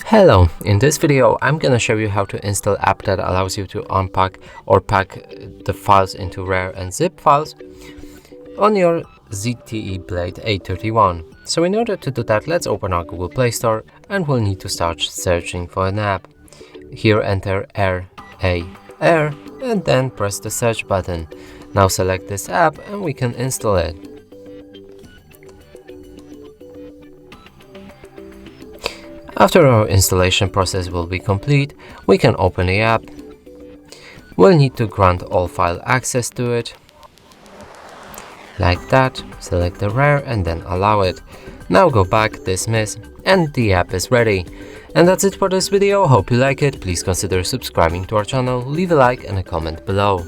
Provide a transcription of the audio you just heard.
Hello, in this video I'm gonna show you how to install app that allows you to unpack or pack the files into RAR and zip files on your ZTE Blade A31. So in order to do that, let's open our Google Play Store and we'll need to start searching for an app. Here enter RAR and then press the search button. Now select this app and we can install it. After our installation process will be complete, we can open the app. We'll need to grant all file access to it. Like that, select the RAR and then allow it. Now go back, dismiss, and the app is ready. And that's it for this video. Hope you like it. Please consider subscribing to our channel, leave a like and a comment below.